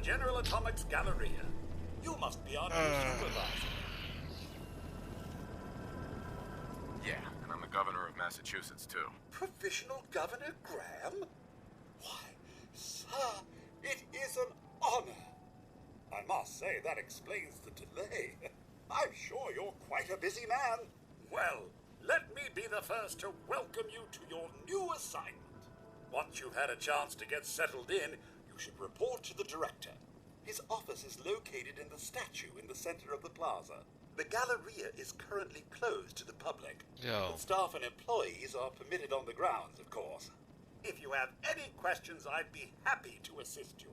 General Atomics Galleria. You must be our new supervisor. Yeah, and I'm the governor of Massachusetts, too. Provisional Governor Graham? Why, sir, it is an honor. I must say that explains the delay. I'm sure you're quite a busy man. Well, let me be the first to welcome you to your new assignment. Once you've had a chance to get settled in, you should report to the director. His office is located in the statue in the center of the plaza. The Galleria is currently closed to the public. But staff and employees are permitted on the grounds, of course. If you have any questions, I'd be happy to assist you.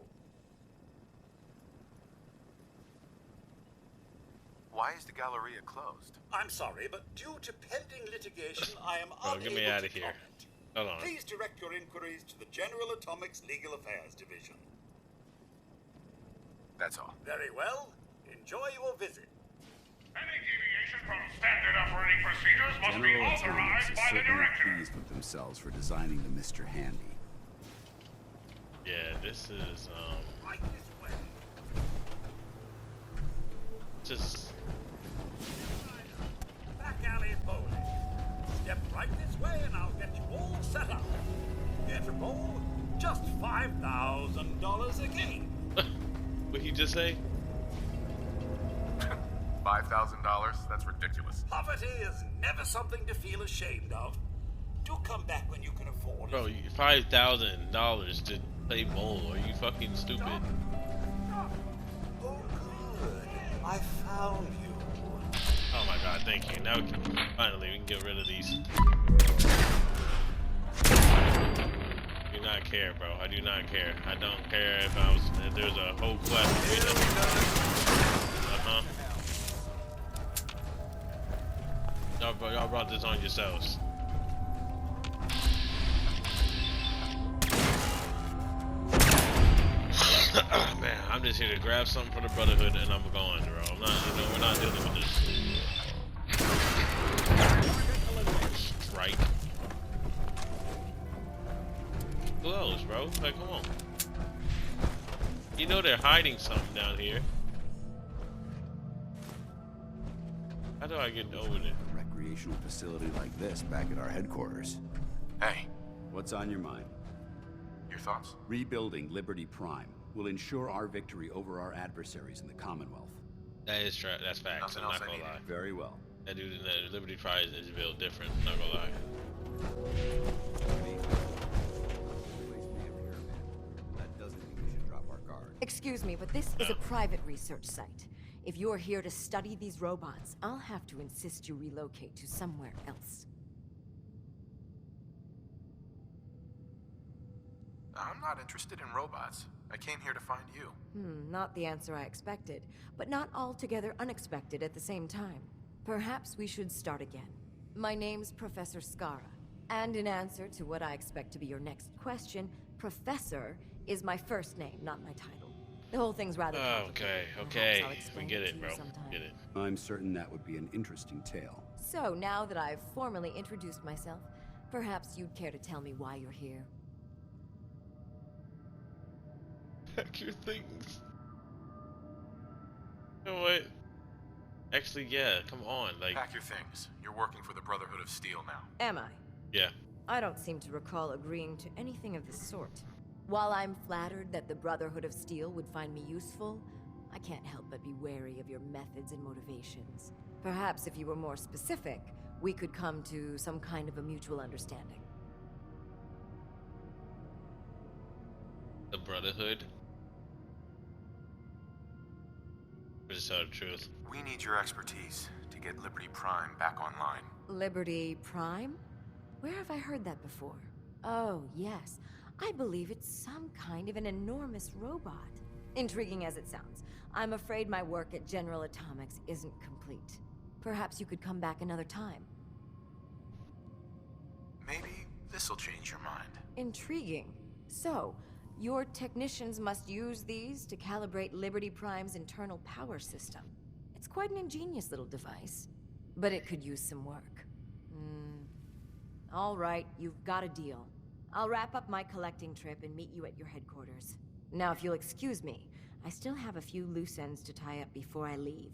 Why is the Galleria closed? I'm sorry, but due to pending litigation, I am unable get me out of to here. comment. Hold on. Please direct your inquiries to the General Atomics Legal Affairs Division. That's all. Very well. Enjoy your visit. Any deviation from standard operating procedures must be General Atomics authorized is by the certainly director. pleased with themselves for designing the Mr. Handy. Yeah, this is Right this way. just Back alley bowling. Step right this way and I'll get you all set up. Here to bowl, just $5,000 a game. what he just say? $5,000? That's ridiculous. Poverty is never something to feel ashamed of. Do come back when you can afford it. Bro, $5,000 to play bowl? Are you fucking stupid? Oh, good. I found you. Oh my god, thank you. Now we can, finally we can get rid of these. Do not care, bro. I do not care. I don't care if there's a whole quest. Y'all brought this on yourselves. Man, I'm just here to grab something for the Brotherhood and I'm going, bro. I'm not, we're not dealing with this. Strike. Who else, bro? Like, come on. You know they're hiding something down here. How do I get over there? A recreational facility like this back at our headquarters. Hey, What's on your mind? your thoughts? Rebuilding Liberty Prime will ensure our victory over our adversaries in the Commonwealth. That is true. That's facts. Nothing I'm not else I gonna needed. lie. Very well. That dude in the Liberty Prize is built different. Not gonna lie. That doesn't mean we should drop our guard. Excuse me, but this is a private research site. If you're here to study these robots, I'll have to insist you relocate to somewhere else. I'm not interested in robots. I came here to find you. Not the answer I expected, but not altogether unexpected at the same time. Perhaps we should start again. My name's Professor Skara, and in answer to what I expect to be your next question, Professor is my first name, not my title. The whole thing's rather complicated. Okay. Perhaps I'll We explain get to it, you bro. sometime. Get it. I'm certain that would be an interesting tale. So, now that I've formally introduced myself, perhaps you'd care to tell me why you're here. Pack your things. You know what? Actually, yeah. Come on, like, Pack your things. You're working for the Brotherhood of Steel now. Am I? yeah. I don't seem to recall agreeing to anything of the sort. While I'm flattered that the Brotherhood of Steel would find me useful, I can't help but be wary of your methods and motivations. Perhaps if you were more specific, we could come to some kind of a mutual understanding. The Brotherhood. Or just tell the truth. We need your expertise to get Liberty Prime back online. Liberty Prime? Where have I heard that before? Oh, yes. I believe it's some kind of an enormous robot. Intriguing as it sounds, I'm afraid my work at General Atomics isn't complete. Perhaps you could come back another time. Maybe this'll change your mind. Intriguing. So, your technicians must use these to calibrate Liberty Prime's internal power system. It's quite an ingenious little device, but it could use some work. All right, you've got a deal. I'll wrap up my collecting trip and meet you at your headquarters. Now, if you'll excuse me, I still have a few loose ends to tie up before I leave.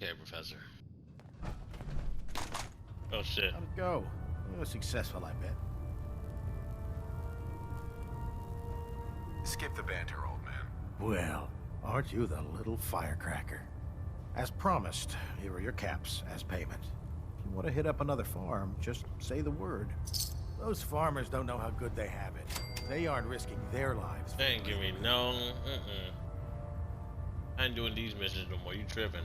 Okay, Professor. Oh shit. How'd it go? Successful, I bet. Skip the banter, old man. Well, aren't you the little firecracker? As promised, here are your caps as payment. If you want to hit up another farm, just say the word. Those farmers don't know how good they have it. They aren't risking their lives. They ain't give me no. I ain't doing these missions no more. You tripping?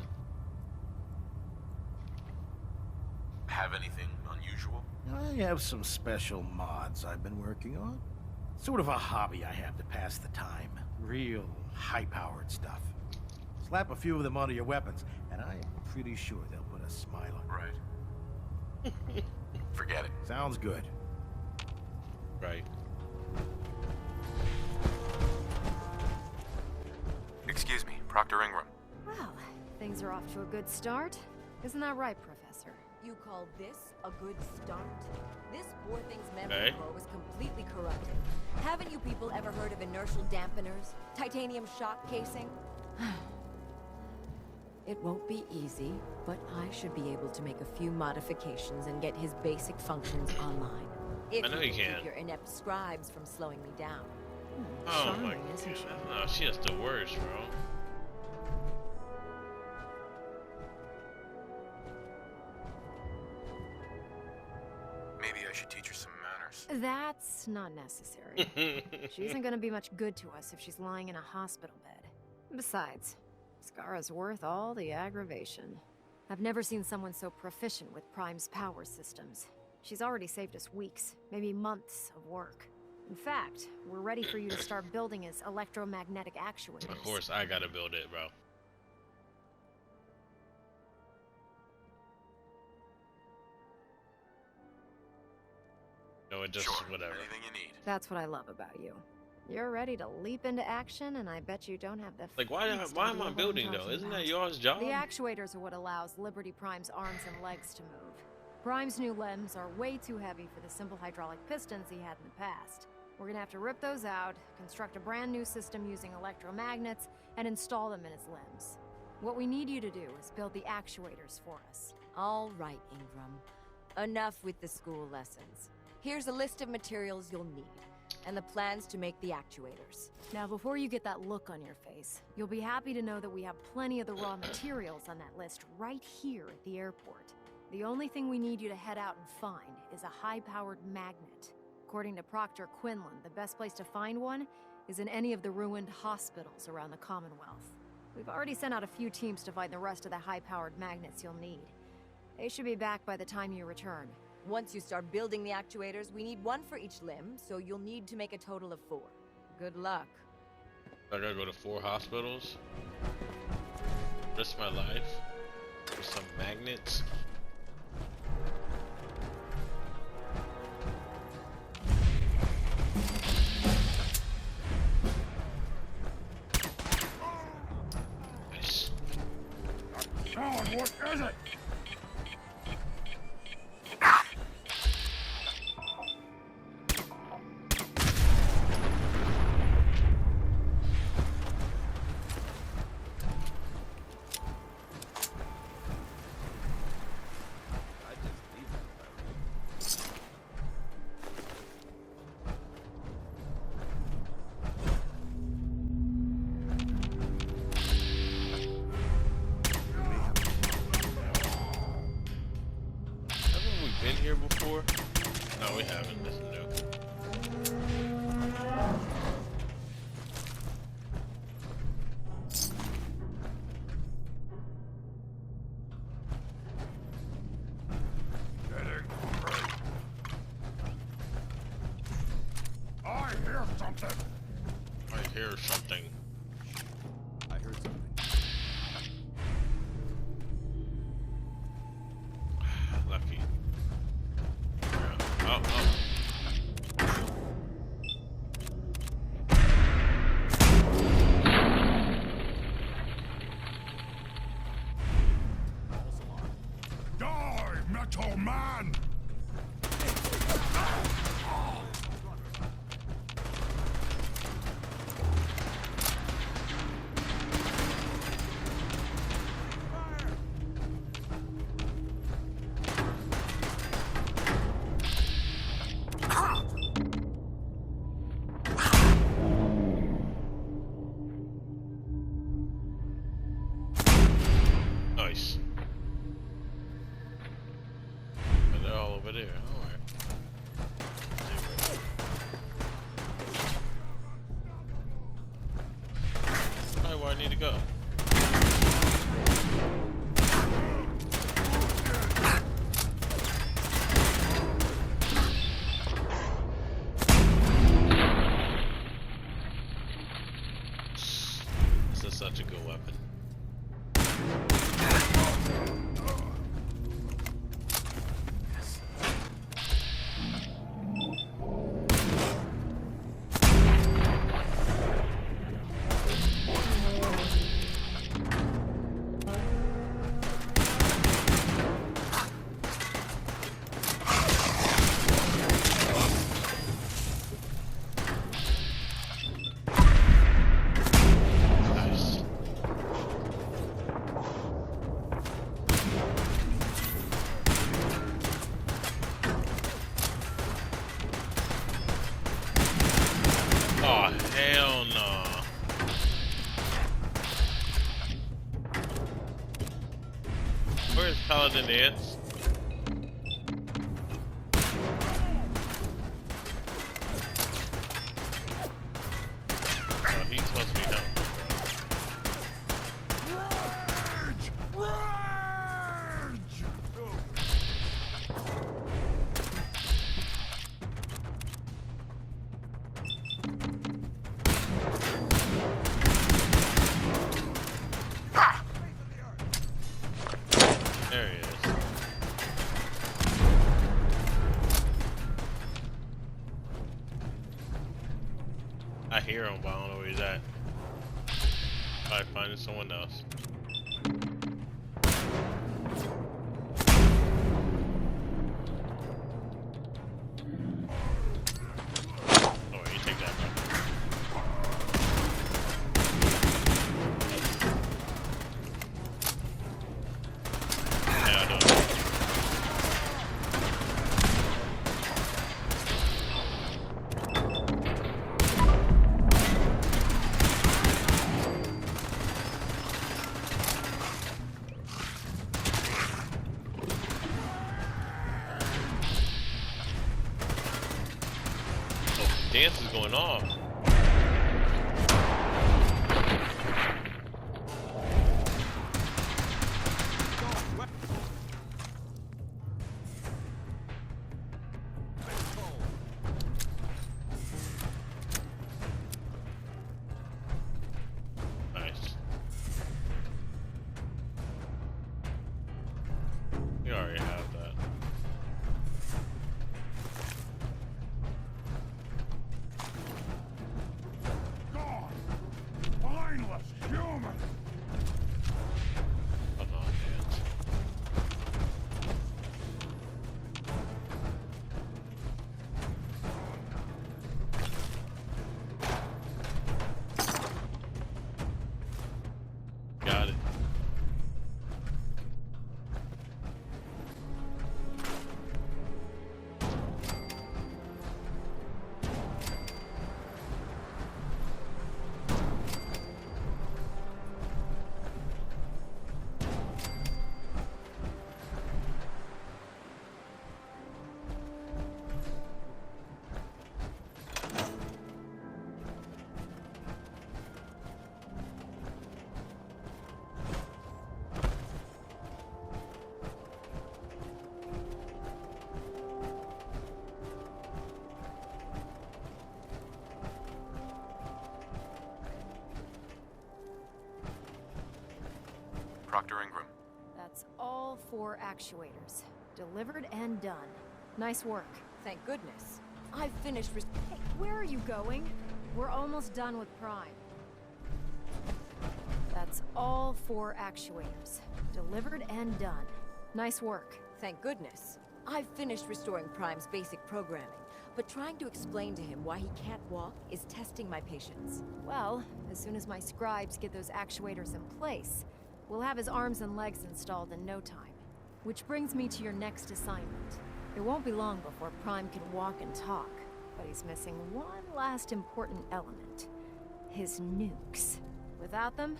Have anything unusual? I have some special mods I've been working on. Sort of a hobby I have to pass the time. Real high-powered stuff. Slap a few of them onto your weapons, and I am pretty sure they'll put a smile on. Right. Forget it. Sounds good. Right. Excuse me, Proctor Ingram. Well, things are off to a good start. Isn't that right, Professor? You call this a good start? This poor thing's memory Hey. core was completely corrupted. Haven't you people ever heard of inertial dampeners? Titanium shock casing? It won't be easy, but I should be able to make a few modifications and get his basic functions online. If I know you can. keep your inept scribes from slowing me down. Oh Charming, my isn't goodness. she? No, she is the worst, bro. Maybe I should teach her some manners. That's not necessary. She isn't gonna be much good to us if she's lying in a hospital bed. Besides, Skara's worth all the aggravation. I've never seen someone so proficient with Prime's power systems. She's already saved us weeks, maybe months of work. In fact, we're ready for you to start building his electromagnetic actuators. Of course, I gotta build it, bro. No, it just Sure, whatever. anything you need. That's what I love about you. You're ready to leap into action, and I bet you don't have the Like, why face to am do I what building I'm though? talking Isn't about. that y'all's job? The actuators are what allows Liberty Prime's arms and legs to move. Prime's new limbs are way too heavy for the simple hydraulic pistons he had in the past. We're gonna have to rip those out, construct a brand new system using electromagnets, and install them in his limbs. What we need you to do is build the actuators for us. All right, Ingram. Enough with the school lessons. Here's a list of materials you'll need, and the plans to make the actuators. Now, before you get that look on your face, you'll be happy to know that we have plenty of the raw materials on that list right here at the airport. The only thing we need you to head out and find is a high-powered magnet. According to Proctor Quinlan, the best place to find one is in any of the ruined hospitals around the Commonwealth. We've already sent out a few teams to find the rest of the high-powered magnets you'll need. They should be back by the time you return. Once you start building the actuators, we need one for each limb, so you'll need to make a total of 4. Good luck. I gotta go to 4 hospitals. Risk my life for some magnets. Nice. Sean, what is it? Haven't we been here before? No, we haven't. This is new. I hear something. I hear something. I heard something. Lucky. Oh, oh. Die, Metal Man! go. This is such a good weapon. Oh, hell no. Where's Paladin Danse? Oh, he's supposed to be helping. There he is. I hear him, but I don't know where he's at. Probably finding someone else. Oh, you take that, bro. Yeah, I know. Oh, dance is going off. Nice. You already have that. God! Mindless human! Come on, dance. Got it. Proctor Ingram. That's all 4 actuators. Delivered and done. Nice work. Thank goodness. I've finished Hey, where are you going? We're almost done with Prime. That's all 4 actuators. Delivered and done. Nice work. Thank goodness. I've finished restoring Prime's basic programming, but trying to explain to him why he can't walk is testing my patience. Well, as soon as my scribes get those actuators in place, we'll have his arms and legs installed in no time. Which brings me to your next assignment. It won't be long before Prime can walk and talk, but he's missing one last important element. His nukes. Without them,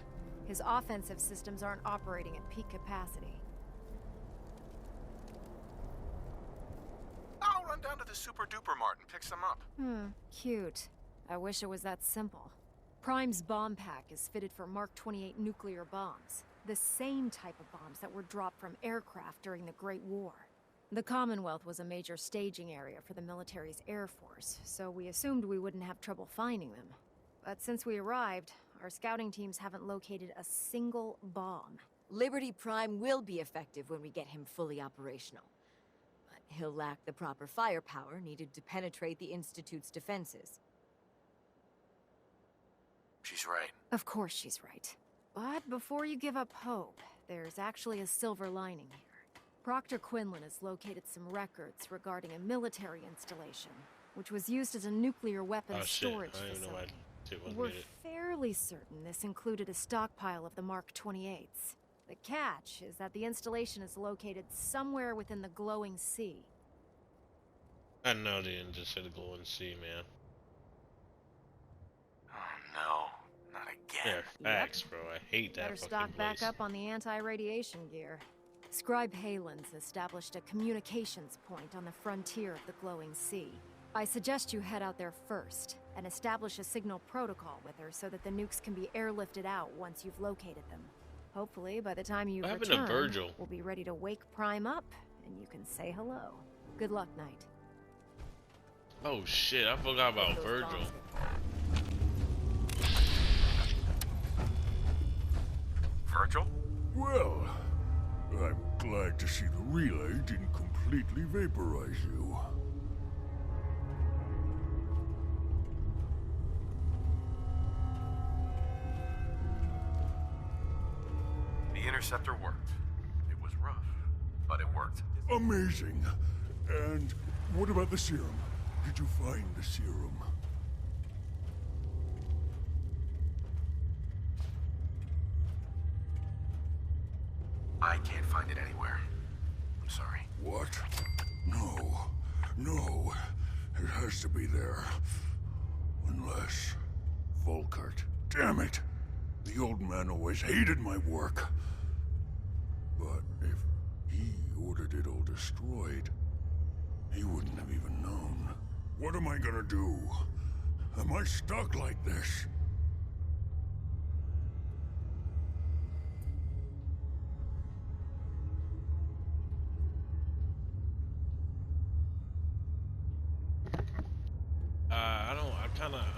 his offensive systems aren't operating at peak capacity. I'll run down to the Super Duper Mart and pick some up. Cute. I wish it was that simple. Prime's bomb pack is fitted for Mark 28 nuclear bombs, the same type of bombs that were dropped from aircraft during the Great War. The Commonwealth was a major staging area for the military's air force, so we assumed we wouldn't have trouble finding them. But since we arrived, our scouting teams haven't located a single bomb. Liberty Prime will be effective when we get him fully operational. But he'll lack the proper firepower needed to penetrate the Institute's defenses. She's right. Of course she's right. But before you give up hope, there's actually a silver lining here. Proctor Quinlan has located some records regarding a military installation, which was used as a nuclear weapons storage facility. We're fairly certain this included a stockpile of the Mark 28s. The catch is that the installation is located somewhere within the glowing sea. I know they didn't just say the glowing sea, man. Oh no, not again. Yeah, facts, bro. I hate that Better fucking stock place. back up on the anti-radiation gear. Scribe Halen's established a communications point on the frontier of the glowing sea. I suggest you head out there first, and establish a signal protocol with her so that the nukes can be airlifted out once you've located them. Hopefully, by the time you've returned, we'll be ready to wake Prime up, and you can say hello. Good luck, Knight. Oh shit, I forgot about Virgil. Virgil? Well, I'm glad to see the relay didn't completely vaporize you. The interceptor worked. It was rough, but it worked. Amazing. And what about the serum? Did you find the serum? I can't find it anywhere. I'm sorry. What? No. No. It has to be there. Unless... Volkart. Damn it! The old man always hated my work. But if he ordered it all destroyed, he wouldn't have even known. What am I gonna do? Am I stuck like this?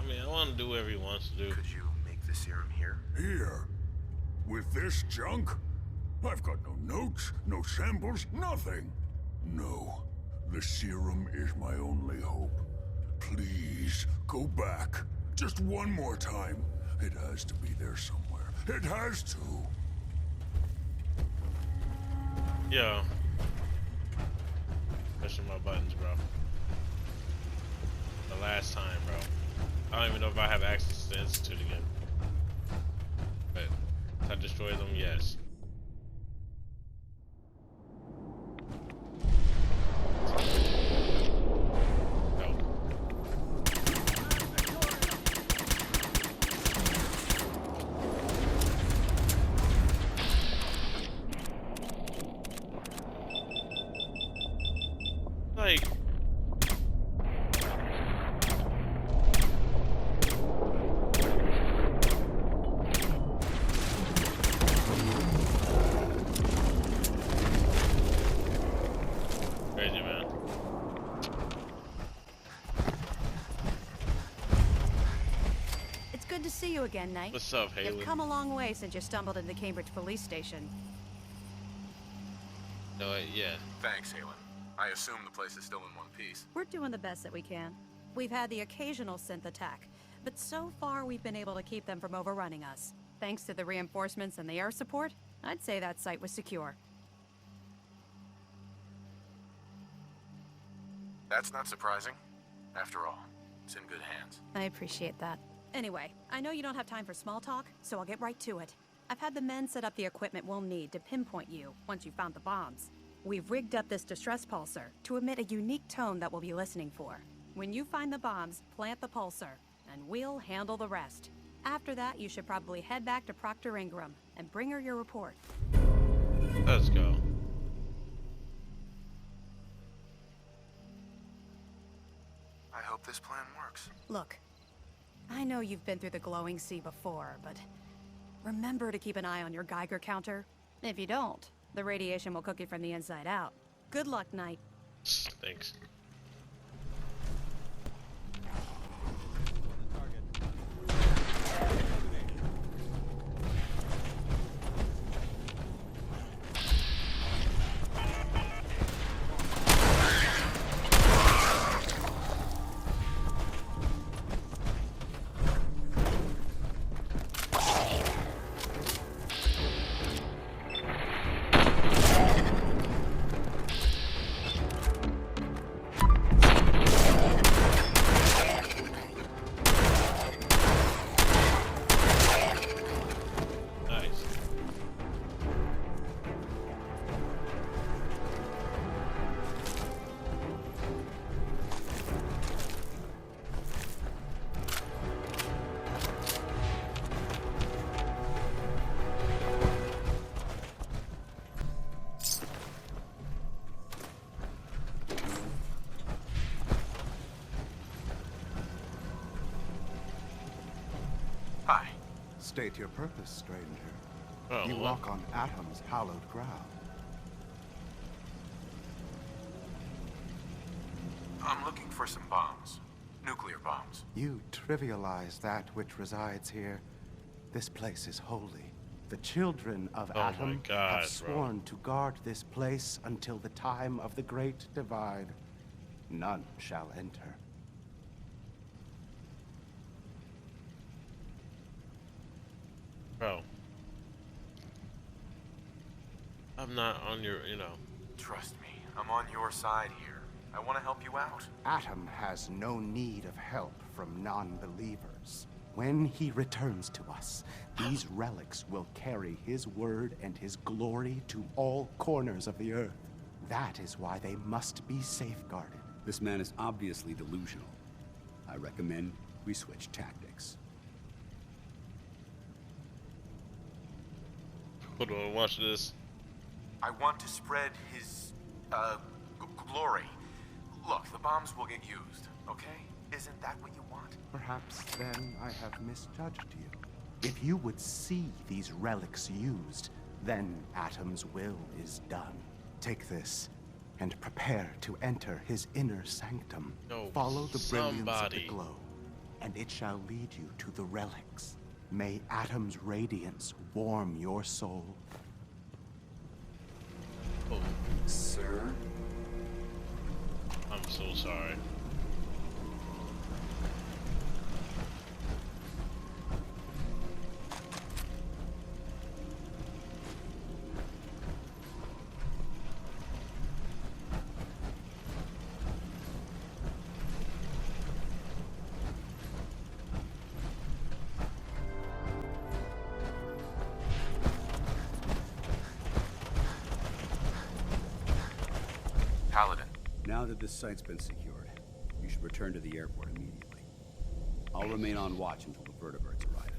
I want to do whatever he wants to do. Could you make the serum here? Here? With this junk? I've got no notes, no samples, nothing. No. The serum is my only hope. Please, go back. Just one more time. It has to be there somewhere. It has to. Yo. Pushing my buttons, bro. The last time, bro. I don't even know if I have access to the Institute again. But if I destroy them, yes. Like... Crazy, man. It's good to see you again, Knight. What's up, Haley? You've come a long way since you stumbled into the Cambridge police station. No, yeah. Thanks, Halen. I assume the place is still in one piece. We're doing the best that we can. We've had the occasional synth attack, but so far we've been able to keep them from overrunning us. Thanks to the reinforcements and the air support, I'd say that site was secure. That's not surprising. After all, it's in good hands. I appreciate that. Anyway, I know you don't have time for small talk, so I'll get right to it. I've had the men set up the equipment we'll need to pinpoint you once you've found the bombs. We've rigged up this distress pulsar to emit a unique tone that we'll be listening for. When you find the bombs, plant the pulsar, and we'll handle the rest. After that, you should probably head back to Proctor Ingram and bring her your report. Let's go. I hope this plan works. Look, I know you've been through the glowing sea before, but remember to keep an eye on your Geiger counter. If you don't, the radiation will cook you from the inside out. Good luck, Knight. Thanks. Hi. State your purpose, stranger. Oh, You well. walk on Atom's hallowed ground. I'm looking for some bombs. Nuclear bombs. You trivialize that which resides here. This place is holy. The children of Oh my Atom God, have sworn to guard this place until the time of the Great Divide. None shall enter. Bro. I'm not on your, you know. Trust me, I'm on your side here. I want to help you out. Atom has no need of help from non-believers. When he returns to us, these relics will carry his word and his glory to all corners of the earth. That is why they must be safeguarded. This man is obviously delusional. I recommend we switch tactics. Hold on, watch this. I want to spread his, glory. Look, the bombs will get used, okay? Isn't that what you want? Perhaps then I have misjudged you. If you would see these relics used, then Atom's will is done. Take this and prepare to enter his inner sanctum. No, Follow the brilliance of the somebody. glow, and it shall lead you to the relics. May Atom's radiance warm your soul. Oh, Sir? I'm so sorry. Paladin. Now that this site's been secured, you should return to the airport immediately. I'll remain on watch until the vertibirds arrive.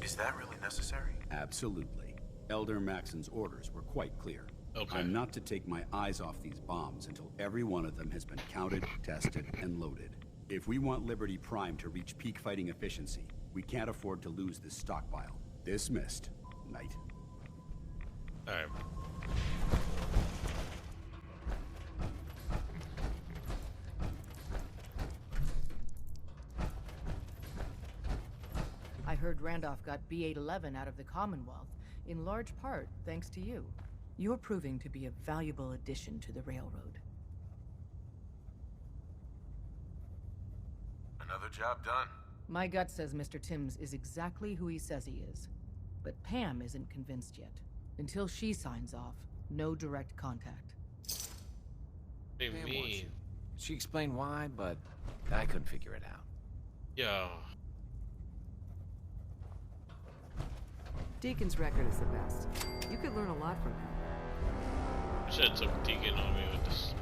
Is that really necessary? Absolutely. Elder Maxon's orders were quite clear. Okay. I'm not to take my eyes off these bombs until every one of them has been counted, tested, and loaded. If we want Liberty Prime to reach peak fighting efficiency, we can't afford to lose this stockpile. Dismissed, Knight. Alright. I heard Randolph got B-811 out of the Commonwealth, in large part thanks to you. You're proving to be a valuable addition to the railroad. Another job done. My gut says Mr. Timms is exactly who he says he is. But Pam isn't convinced yet. Until she signs off, no direct contact. What do you mean? She explained why, but I couldn't figure it out. Yo. Deacon's record is the best. You could learn a lot from him. I should have took Deacon on me with this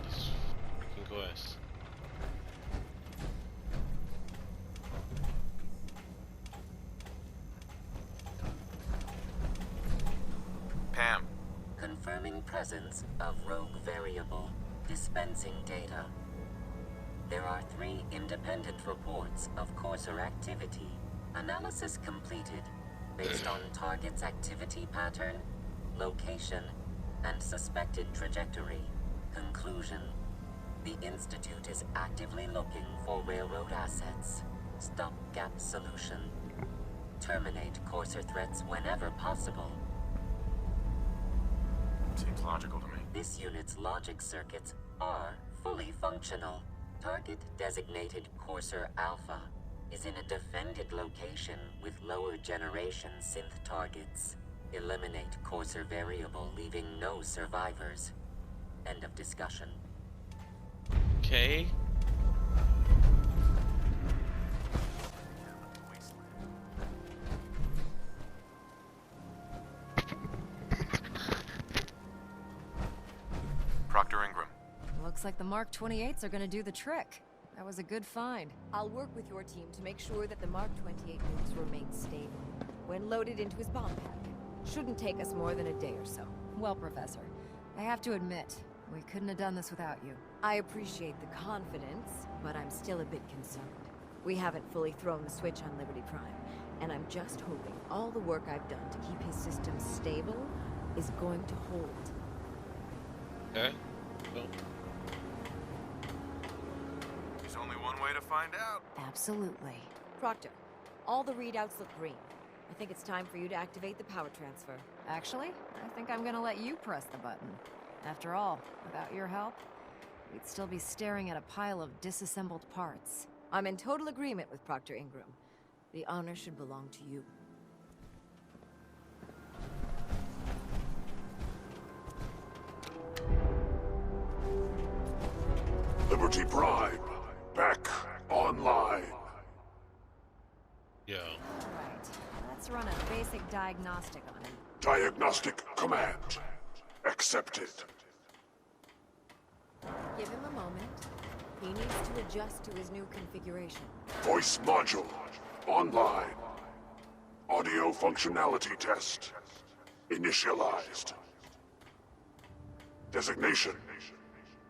freaking quest. Pam. Confirming presence of rogue variable. Dispensing data. There are 3 independent reports of Courser activity. Analysis completed based on target's activity pattern, location, and suspected trajectory. Conclusion. The Institute is actively looking for railroad assets. Stopgap solution. Terminate Courser threats whenever possible. Seems logical to me. This unit's logic circuits are fully functional. Target designated Courser Alpha is in a defended location with lower generation synth targets. Eliminate Courser variable, leaving no survivors. End of discussion. Okay. Proctor Ingram. Looks like the Mark 28s are gonna do the trick. That was a good find. I'll work with your team to make sure that the Mark 28 moves remain stable when loaded into his bomb pack. Shouldn't take us more than a day or so. Well, Professor, I have to admit, we couldn't have done this without you. I appreciate the confidence, but I'm still a bit concerned. We haven't fully thrown the switch on Liberty Prime, and I'm just hoping all the work I've done to keep his system stable is going to hold. Okay. Well. There's only one way to find out. Absolutely. Proctor, all the readouts look green. I think it's time for you to activate the power transfer. Actually, I think I'm gonna let you press the button. After all, without your help, we'd still be staring at a pile of disassembled parts. I'm in total agreement with Proctor Ingram. The honor should belong to you. Liberty Prime, back online. Yo. Right. Let's run a basic diagnostic on him. Diagnostic command accepted. Give him a moment. He needs to adjust to his new configuration. Voice module online. Audio functionality test initialized. Designation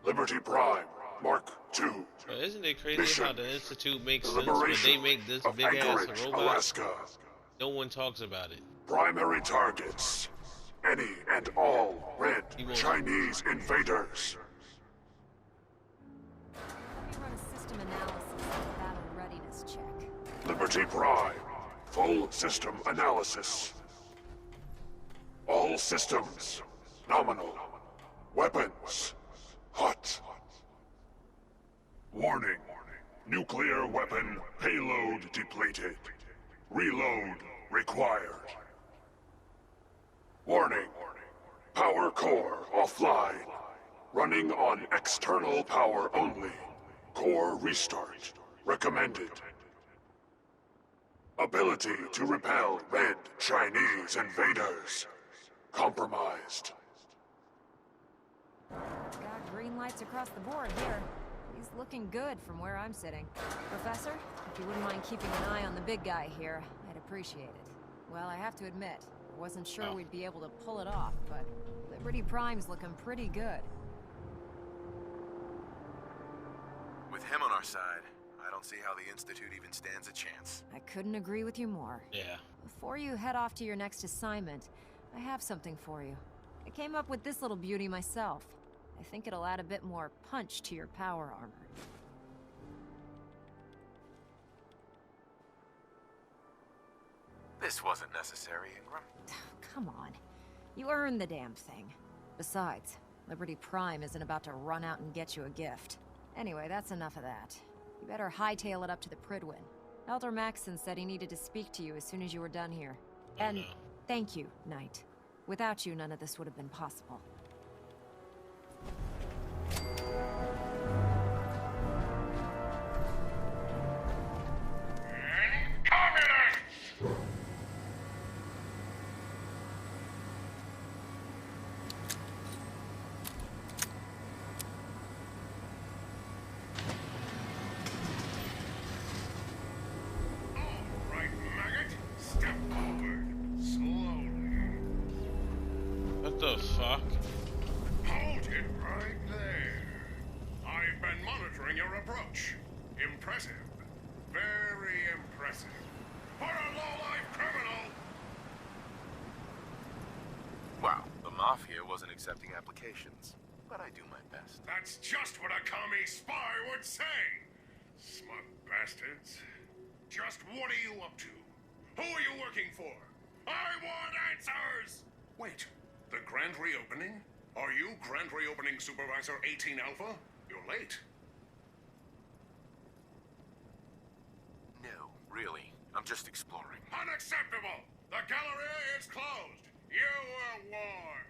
Liberty Prime Mark II. But isn't it crazy Mission. how the Institute makes sense when Liberation they make this of big ass Anchorage, robot? Alaska. No one talks about it. Primary targets. Any and all red Chinese invaders. Let me run a system analysis and a battle readiness check. Liberty Prime. Full system analysis. All systems nominal. Weapons hot. Warning. Nuclear weapon payload depleted. Reload required. Warning. Power core offline. Running on external power only. Core restart recommended. Ability to repel red Chinese invaders compromised. Got green lights across the board here. He's looking good from where I'm sitting. Professor, if you wouldn't mind keeping an eye on the big guy here, I'd appreciate it. Well, I have to admit, I wasn't sure we'd be able to pull it off, but Liberty Prime's looking pretty good. With him on our side, I don't see how the Institute even stands a chance. I couldn't agree with you more. Yeah. Before you head off to your next assignment, I have something for you. I came up with this little beauty myself. I think it'll add a bit more punch to your power armor. This wasn't necessary, Ingram. Come on. You earned the damn thing. Besides, Liberty Prime isn't about to run out and get you a gift. Anyway, that's enough of that. You better hightail it up to the Pridwin. Elder Maxson said he needed to speak to you as soon as you were done here. And thank you, Knight. Without you, none of this would have been possible. What the fuck? approach. Impressive. Very impressive. For a low-life criminal! Wow, the Mafia wasn't accepting applications. But I do my best. That's just what a commie spy would say! Smug bastards. Just what are you up to? Who are you working for? I want answers! Wait, the grand reopening? Are you Grand Reopening Supervisor 18 Alpha? You're late. No, really. I'm just exploring. Unacceptable! The gallery is closed! You were warned!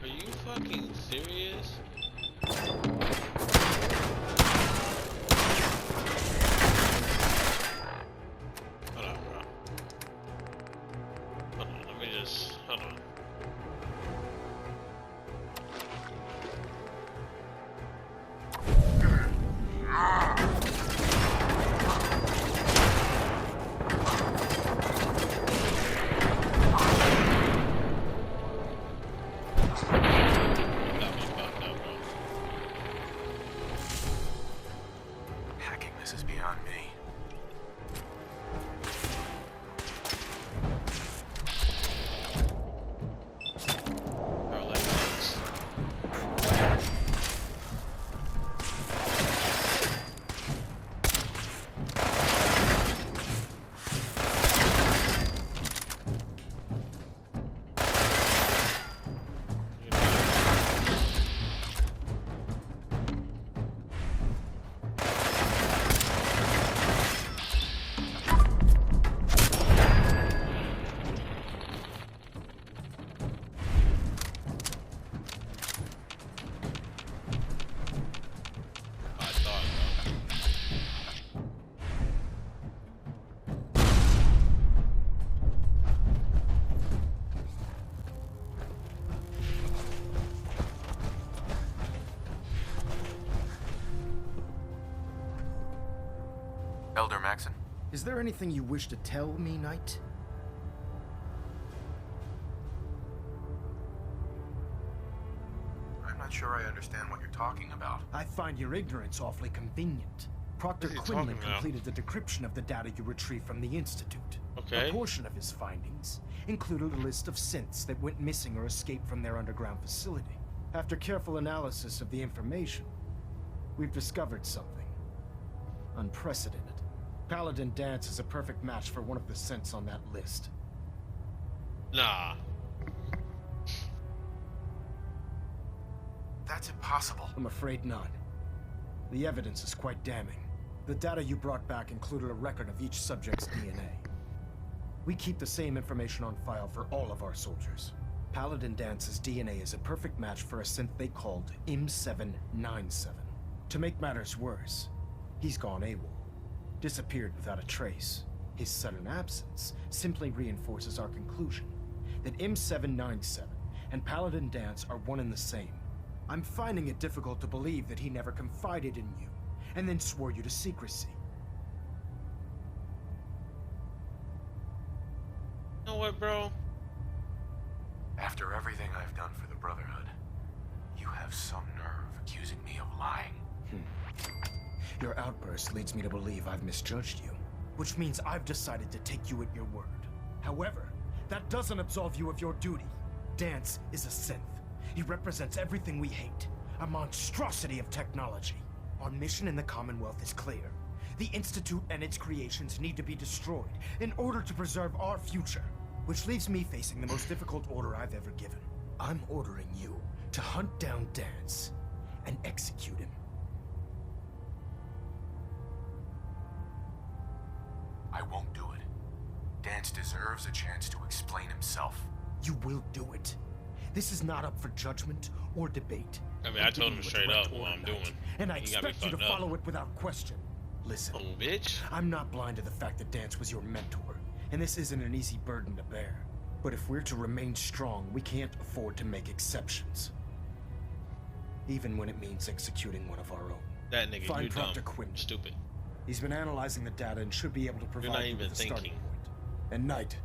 Are you fucking serious? Hold on, bro. Hold on, let me just... Hold on. Hacking this is beyond me. Elder Maxon? Is there anything you wish to tell me, Knight? I'm not sure I understand what you're talking about. I find your ignorance awfully convenient. Proctor Quinlan completed the decryption of the data you retrieved from the Institute. Okay. A portion of his findings included a list of synths that went missing or escaped from their underground facility. After careful analysis of the information, we've discovered something unprecedented. Paladin Danse is a perfect match for one of the synths on that list. Nah. That's impossible. I'm afraid not. The evidence is quite damning. The data you brought back included a record of each subject's DNA. We keep the same information on file for all of our soldiers. Paladin Danse's DNA is a perfect match for a synth they called M797. To make matters worse, he's gone AWOL. Disappeared without a trace. His sudden absence simply reinforces our conclusion that M797 and Paladin Danse are one and the same. I'm finding it difficult to believe that he never confided in you, and then swore you to secrecy. You know what, bro? After everything I've done for the Brotherhood, you have some nerve accusing me of lying. Your outburst leads me to believe I've misjudged you, which means I've decided to take you at your word. However, that doesn't absolve you of your duty. Danse is a synth. He represents everything we hate, a monstrosity of technology. Our mission in the Commonwealth is clear. The Institute and its creations need to be destroyed in order to preserve our future, which leaves me facing the most difficult order I've ever given. I'm ordering you to hunt down Danse and execute him. I won't do it. Danse deserves a chance to explain himself. You will do it. This is not up for judgment or debate. I mean, I told him straight up what I'm doing. And I He got me expect you to fucked up. follow it without question. Listen, Oh, bitch. I'm not blind to the fact that Danse was your mentor, and this isn't an easy burden to bear. But if we're to remain strong, we can't afford to make exceptions. Even when it means executing one of our own. That nigga, Find you dumb. Proctor Quinlan. Stupid. He's been analyzing the data and should be able to You're provide not you even with a starting thinking. point. And Knight,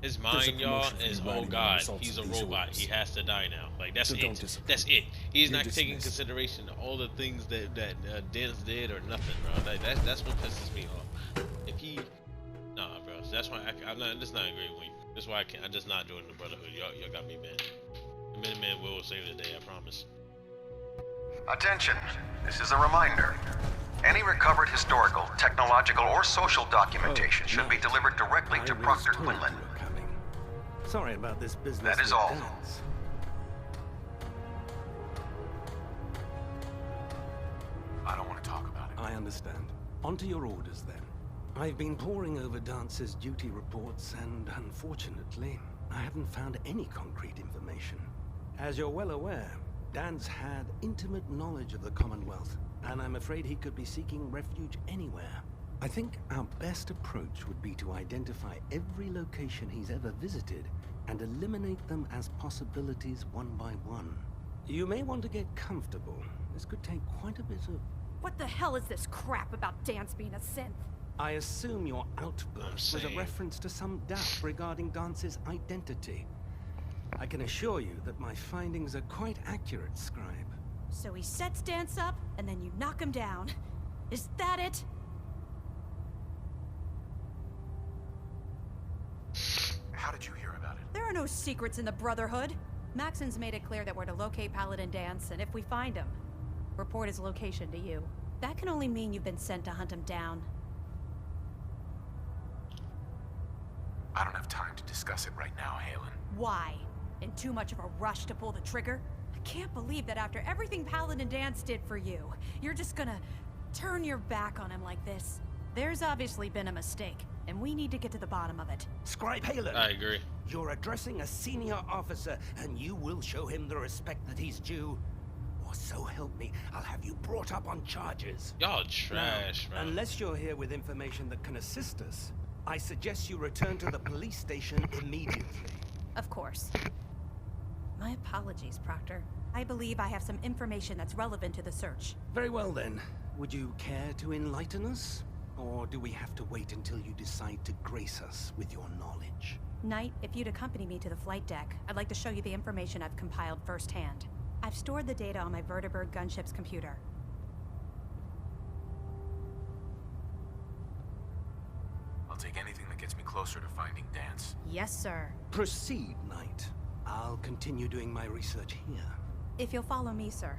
His There's a mind, y'all, promotion for is you oh riding on god, assaults he's a of these robot. orders. He has to die now. Like that's So it. don't disappoint. That's it. He's You're not taking into dismissed. consideration all the things that Dance did or nothing, bro. That's what pisses me off. If he, nah, bro. That's why I'm not. That's not agreeing with you. That's why I can't. I'm just not joining the Brotherhood. Y'all got me banned. The Minutemen will save the day. I promise. Attention, this is a reminder. Any recovered historical, technological, or social documentation should be delivered directly to Proctor Quinlan. Sorry about this business. That is with all. Danse. I don't want to talk about it. I understand. On to your orders, then. I've been poring over Dance's duty reports, and unfortunately, I haven't found any concrete information. As you're well aware, Danse had intimate knowledge of the Commonwealth, and I'm afraid he could be seeking refuge anywhere. I think our best approach would be to identify every location he's ever visited and eliminate them as possibilities one by one. You may want to get comfortable. This could take quite a bit of... What the hell is this crap about Danse being a synth? I assume your outburst was a reference to some doubt regarding Dance's identity. I can assure you that my findings are quite accurate, Scribe. So he sets Danse up, and then you knock him down. Is that it? How did you hear about it? There are no secrets in the Brotherhood. Maxon's made it clear that we're to locate Paladin Danse, and if we find him, report his location to you. That can only mean you've been sent to hunt him down. I don't have time to discuss it right now, Halen. Why? In too much of a rush to pull the trigger? I can't believe that after everything Paladin Danse did for you, you're just gonna turn your back on him like this. There's obviously been a mistake, and we need to get to the bottom of it. Scribe Halen! I agree. You're addressing a senior officer, and you will show him the respect that he's due. Or so help me, I'll have you brought up on charges. Y'all trash, now, man. Unless you're here with information that can assist us, I suggest you return to the police station immediately. Of course. My apologies, Proctor. I believe I have some information that's relevant to the search. Very well then. Would you care to enlighten us? Or do we have to wait until you decide to grace us with your knowledge? Knight, if you'd accompany me to the flight deck, I'd like to show you the information I've compiled firsthand. I've stored the data on my Vertibird gunship's computer. I'll take anything that gets me closer to finding Danse. Yes, sir. Proceed, Knight. I'll continue doing my research here. If you'll follow me, sir.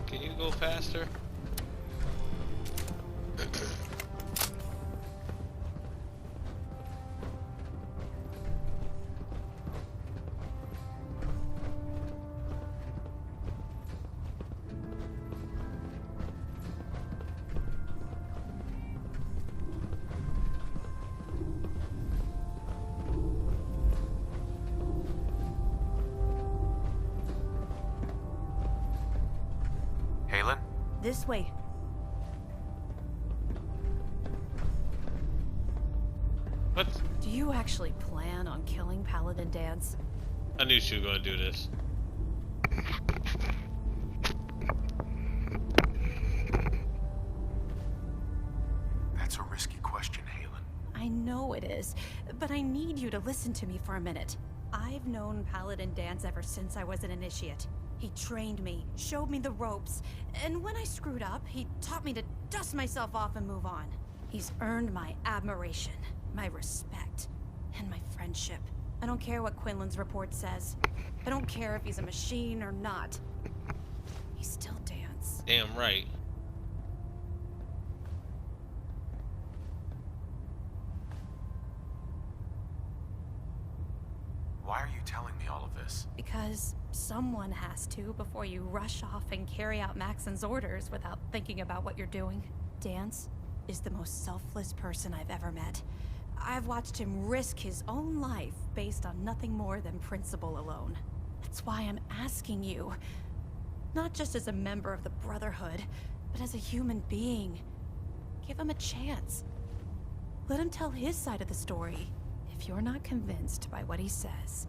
Can you go faster? Halen? This way. What? Do you actually plan on killing Paladin Danse? I knew she was gonna do this. That's a risky question, Halen. I know it is, but I need you to listen to me for a minute. I've known Paladin Danse ever since I was an initiate. He trained me, showed me the ropes, and when I screwed up, he taught me to dust myself off and move on. He's earned my admiration, my respect, and my friendship. I don't care what Quinlan's report says. I don't care if he's a machine or not. He's still Danse. Damn right. Why are you telling me all of this? Because someone has to before you rush off and carry out Maxon's orders without thinking about what you're doing. Danse is the most selfless person I've ever met. I've watched him risk his own life based on nothing more than principle alone. That's why I'm asking you, not just as a member of the Brotherhood, but as a human being. Give him a chance. Let him tell his side of the story. If you're not convinced by what he says,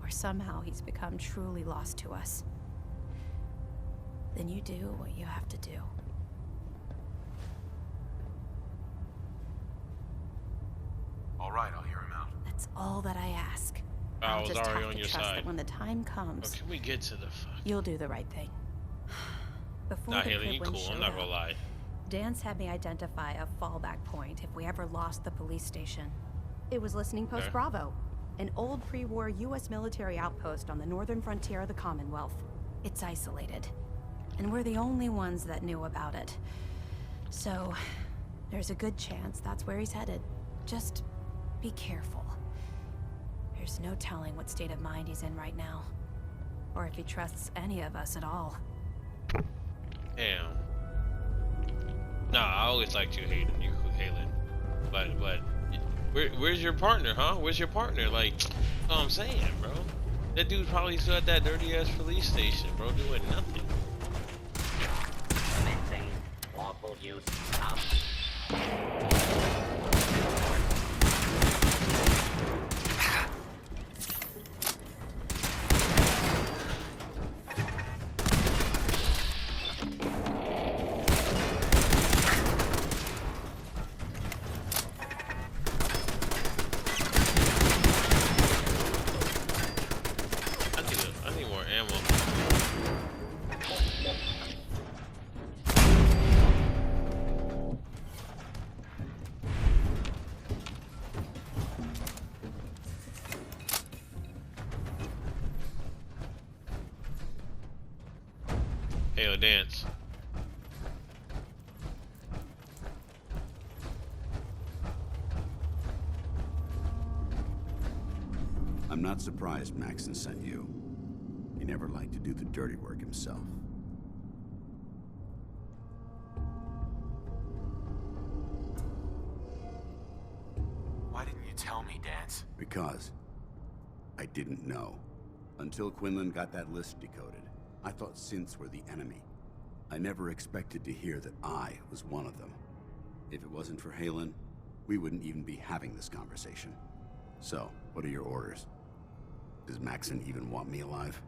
or somehow he's become truly lost to us, then you do what you have to do. All right, I'll hear him out. That's all that I ask. I I'll was just already have on to your trust side. that when the time comes, Can we get to the fuck? you'll do the right thing. Before Nah, the Haley, you Criblin cool. I'm showed not gonna up, lie. Danse had me identify a fallback point if we ever lost the police station. It was Listening Post Okay. Bravo, an old pre-war U.S. military outpost on the northern frontier of the Commonwealth. It's isolated, and we're the only ones that knew about it. So, there's a good chance that's where he's headed. Just be careful. There's no telling what state of mind he's in right now, or if he trusts any of us at all. Damn. Nah, I always liked you, Halen. But where's your partner, huh? Where's your partner? Like, what I'm saying, bro. That dude probably still at that dirty ass police station, bro, doing nothing. Commencing lawful use of. I need more ammo. Halo Dance. I'm not surprised Maxon sent you. He never liked to do the dirty work himself. Why didn't you tell me, Danse? Because I didn't know. Until Quinlan got that list decoded, I thought synths were the enemy. I never expected to hear that I was one of them. If it wasn't for Halen, we wouldn't even be having this conversation. So, what are your orders? Does Maxon even want me alive?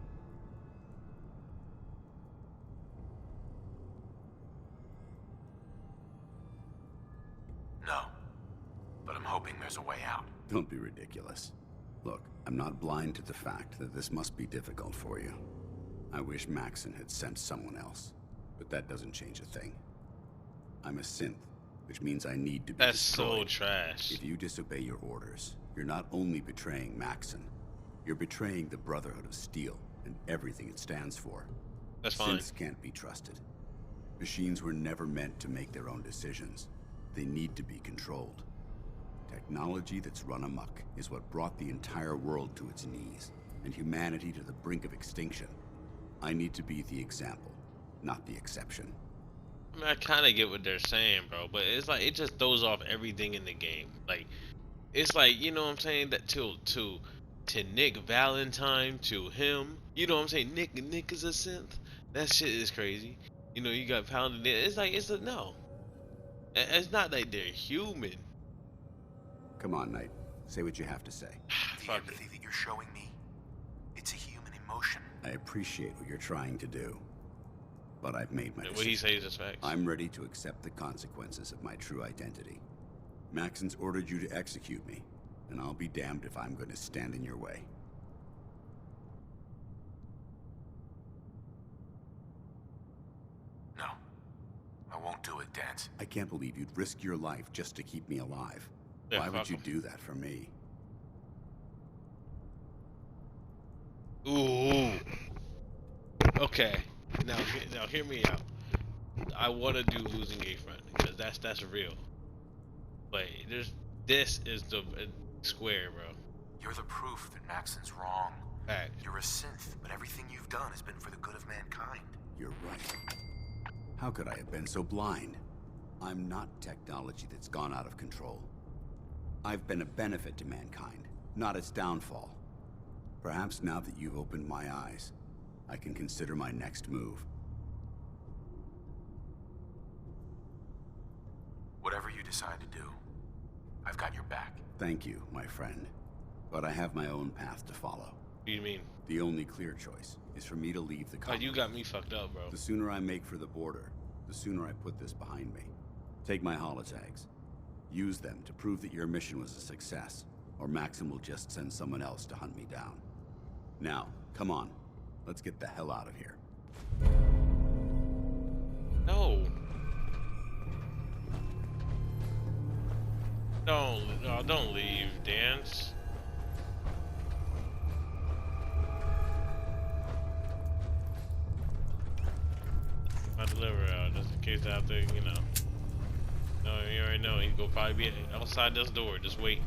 No. But I'm hoping there's a way out. Don't be ridiculous. Look, I'm not blind to the fact that this must be difficult for you. I wish Maxon had sent someone else, but that doesn't change a thing. I'm a synth, which means I need to be That's destroyed. so trash. If you disobey your orders, you're not only betraying Maxon, you're betraying the Brotherhood of Steel and everything it stands for. That's fine. Synths can't be trusted. Machines were never meant to make their own decisions. They need to be controlled. Technology that's run amok is what brought the entire world to its knees, and humanity to the brink of extinction. I need to be the example, not the exception. I mean, I kind of get what they're saying, bro, but it's like it just throws off everything in the game. Like, it's like, you know what I'm saying, that to Nick Valentine, to him, you know what I'm saying, Nick is a synth. That shit is crazy. You know, you got Paladin Danse. It's like, it's a no. It's not like they're human. Come on, Knight. Say what you have to say. The empathy that you're showing me, it's a human emotion. I appreciate what you're trying to do, but I've made my What he decision. says is facts. I'm ready to accept the consequences of my true identity. Maxon's ordered you to execute me, and I'll be damned if I'm going to stand in your way. No. I won't do it, Danse. I can't believe you'd risk your life just to keep me alive. Yeah, Why would fuck you 'em. do that for me? Ooh. Okay. Now hear me out. I want to do losing gate front because that's real. But this is the square, bro. You're the proof that Maxon's wrong. Fact. You're a synth, but everything you've done has been for the good of mankind. You're right. How could I have been so blind? I'm not technology that's gone out of control. I've been a benefit to mankind, not its downfall. Perhaps now that you've opened my eyes, I can consider my next move. Whatever you decide to do, I've got your back. Thank you, my friend. But I have my own path to follow. What do you mean? The only clear choice is for me to leave the Oh, Commonwealth. you got me fucked up, bro. The sooner I make for the border, the sooner I put this behind me. Take my holotags. Use them to prove that your mission was a success, or Maxim will just send someone else to hunt me down. Now, come on. Let's get the hell out of here. No. Don't leave, Danse. My delivery out, just in case out there, you know. No, you already know he's gonna probably be outside this door, just waiting.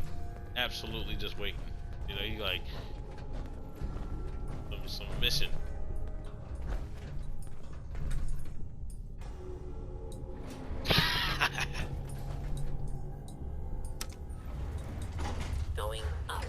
Absolutely just waiting. You know, you like some mission. Going up.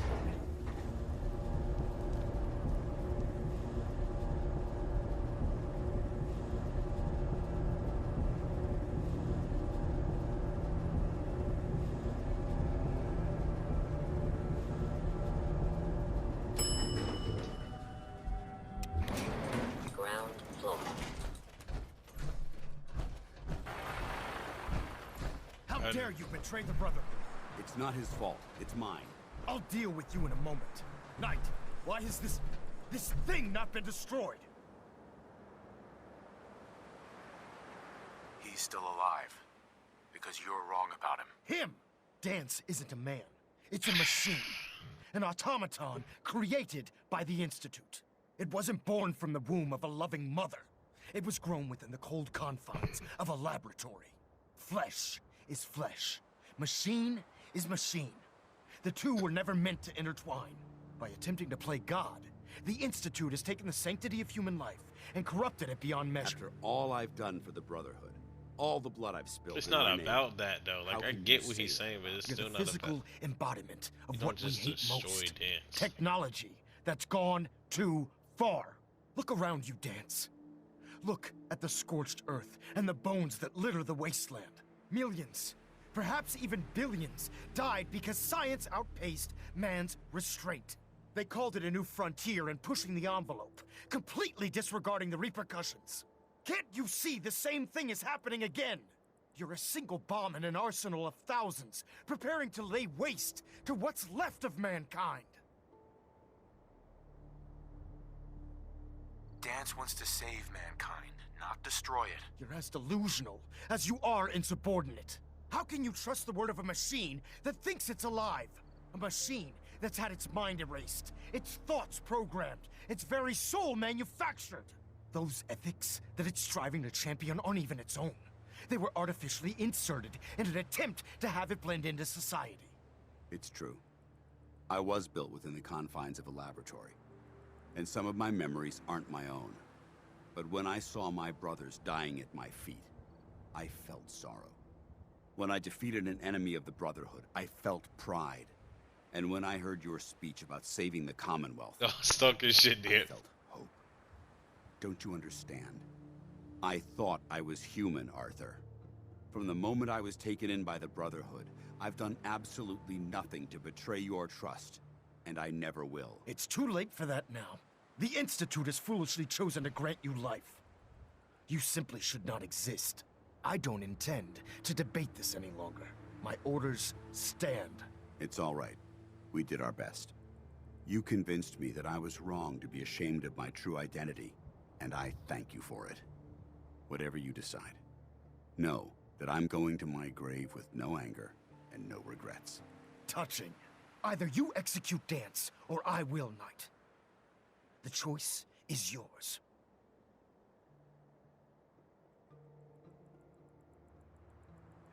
Ground floor. How dare you betray the Brotherhood? It's not his fault. It's mine. I'll deal with you in a moment. Knight, why has this thing not been destroyed? He's still alive. Because you're wrong about him. Him! Danse isn't a man. It's a machine. An automaton created by the Institute. It wasn't born from the womb of a loving mother. It was grown within the cold confines of a laboratory. Flesh is flesh. Machine is machine. The two were never meant to intertwine. By attempting to play God, the Institute has taken the sanctity of human life and corrupted it beyond measure. After all I've done for the Brotherhood, all the blood I've spilled. It's in my not name, about that though. Like how I can get you what he's say saying, but it's You're still the not physical about. embodiment You of don't what we just hate destroy most. Danse. Technology that's gone too far. Look around you, Danse. Look at the scorched earth and the bones that litter the wasteland. Millions, perhaps even billions, died because science outpaced man's restraint. They called it a new frontier and pushing the envelope, completely disregarding the repercussions. Can't you see the same thing is happening again? You're a single bomb in an arsenal of thousands, preparing to lay waste to what's left of mankind. Danse wants to save mankind, not destroy it. You're as delusional as you are insubordinate. How can you trust the word of a machine that thinks it's alive? A machine that's had its mind erased, its thoughts programmed, its very soul manufactured. Those ethics that it's striving to champion aren't even its own. They were artificially inserted in an attempt to have it blend into society. It's true. I was built within the confines of a laboratory, and some of my memories aren't my own. But when I saw my brothers dying at my feet, I felt sorrow. When I defeated an enemy of the Brotherhood, I felt pride. And when I heard your speech about saving the Commonwealth, Oh, stuck as shit, I dude. felt hope. Don't you understand? I thought I was human, Arthur. From the moment I was taken in by the Brotherhood, I've done absolutely nothing to betray your trust, and I never will. It's too late for that now. The Institute has foolishly chosen to grant you life. You simply should not exist. I don't intend to debate this any longer. My orders stand. It's all right. We did our best. You convinced me that I was wrong to be ashamed of my true identity, and I thank you for it. Whatever you decide. Know that I'm going to my grave with no anger and no regrets. Touching. Either you execute Danse, or I will, Knight. The choice is yours.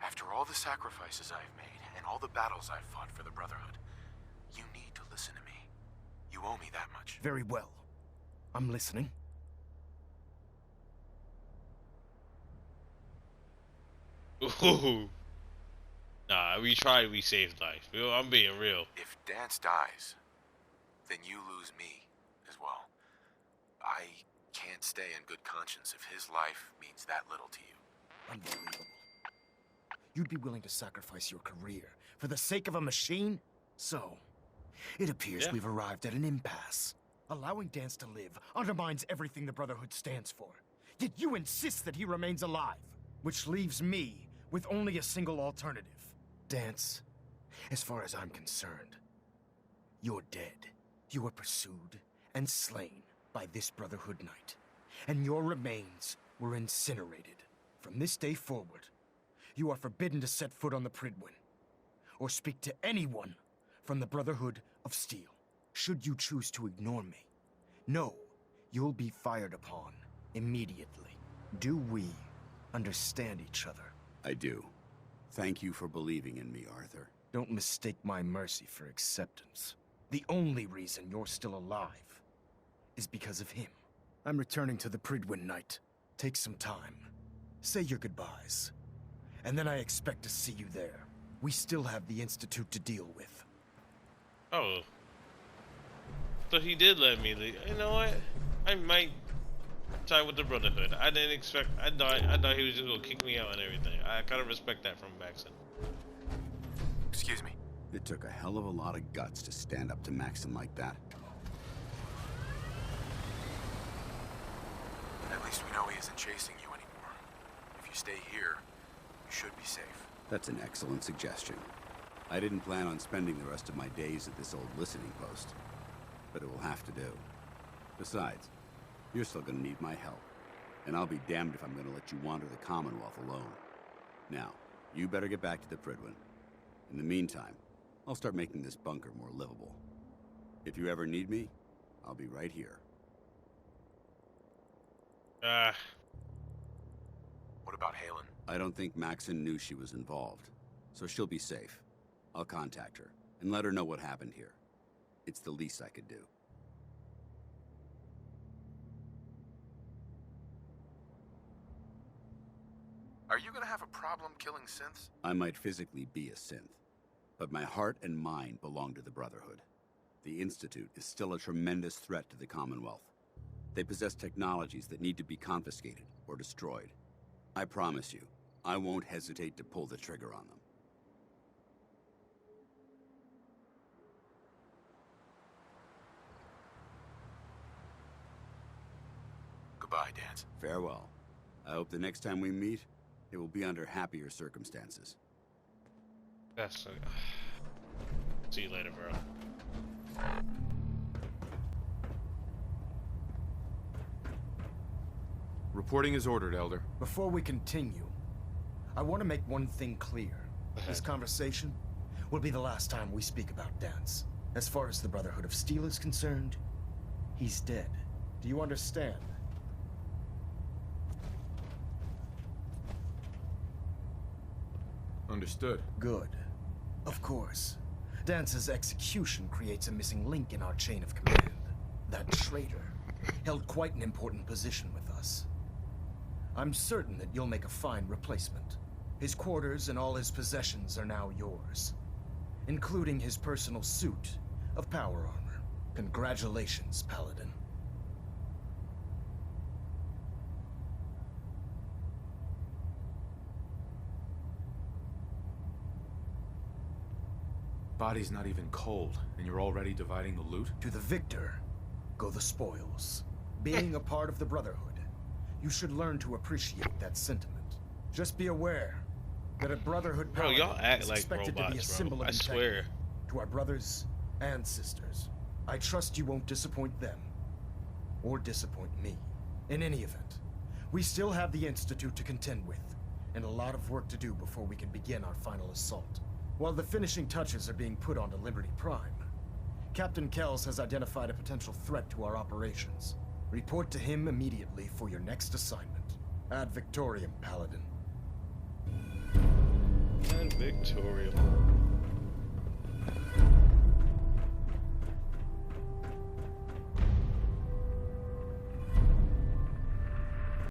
After all the sacrifices I've made and all the battles I've fought for the Brotherhood, you need to listen to me. You owe me that much. Very well. I'm listening. Ooh. Nah, we tried, we saved life. I'm being real. If Danse dies, then you lose me as well. I can't stay in good conscience if his life means that little to you. Unbelievable. you'd be willing to sacrifice your career for the sake of a machine? So, it appears we've arrived at an impasse. Allowing Danse to live undermines everything the Brotherhood stands for. Yet you insist that he remains alive, which leaves me with only a single alternative. Danse, as far as I'm concerned, you're dead. You were pursued and slain by this Brotherhood Knight, and your remains were incinerated. From this day forward, you are forbidden to set foot on the Pridwin, or speak to anyone from the Brotherhood of Steel. Should you choose to ignore me, know you'll be fired upon immediately. Do we understand each other? I do. Thank you for believing in me, Arthur. Don't mistake my mercy for acceptance. The only reason you're still alive is because of him. I'm returning to the Pridwin Knight. Take some time. Say your goodbyes. And then I expect to see you there. We still have the Institute to deal with. Oh. So he did let me leave. You know what? I might side with the Brotherhood. I didn't expect. I thought he was just gonna kick me out and everything. I kind of respect that from Maxon. Excuse me. It took a hell of a lot of guts to stand up to Maxon like that. At least we know he isn't chasing you anymore. If you stay here, you should be safe. That's an excellent suggestion. I didn't plan on spending the rest of my days at this old listening post, but it will have to do. Besides, you're still gonna need my help, and I'll be damned if I'm gonna let you wander the Commonwealth alone. Now, you better get back to the Pridwin. In the meantime, I'll start making this bunker more livable. If you ever need me, I'll be right here. What about Halen? I don't think Maxon knew she was involved, so she'll be safe. I'll contact her and let her know what happened here. It's the least I could do. Are you gonna have a problem killing synths? I might physically be a synth, but my heart and mind belong to the Brotherhood. The Institute is still a tremendous threat to the Commonwealth. They possess technologies that need to be confiscated or destroyed. I promise you, I won't hesitate to pull the trigger on them. Goodbye, Danse. Farewell. I hope the next time we meet, it will be under happier circumstances. That's see you later, bro. Reporting is ordered, Elder. Before we continue, I want to make one thing clear. This conversation will be the last time we speak about Danse. As far as the Brotherhood of Steel is concerned, he's dead. Do you understand? Understood. Good. Of course. Dance's execution creates a missing link in our chain of command. That traitor held quite an important position with us. I'm certain that you'll make a fine replacement. His quarters and all his possessions are now yours, including his personal suit of power armor. Congratulations, Paladin. Body's not even cold, and you're already dividing the loot? To the victor go the spoils. Being a part of the Brotherhood, you should learn to appreciate that sentiment. Just be aware that a Brotherhood Bro, y'all act is like expected robots, to be a symbol bro. of I integrity swear. to our brothers and sisters. I trust you won't disappoint them or disappoint me. In any event, we still have the Institute to contend with and a lot of work to do before we can begin our final assault. While the finishing touches are being put onto Liberty Prime, Captain Kells has identified a potential threat to our operations. Report to him immediately for your next assignment. Ad Victoriam, Paladin. Ad Victoriam.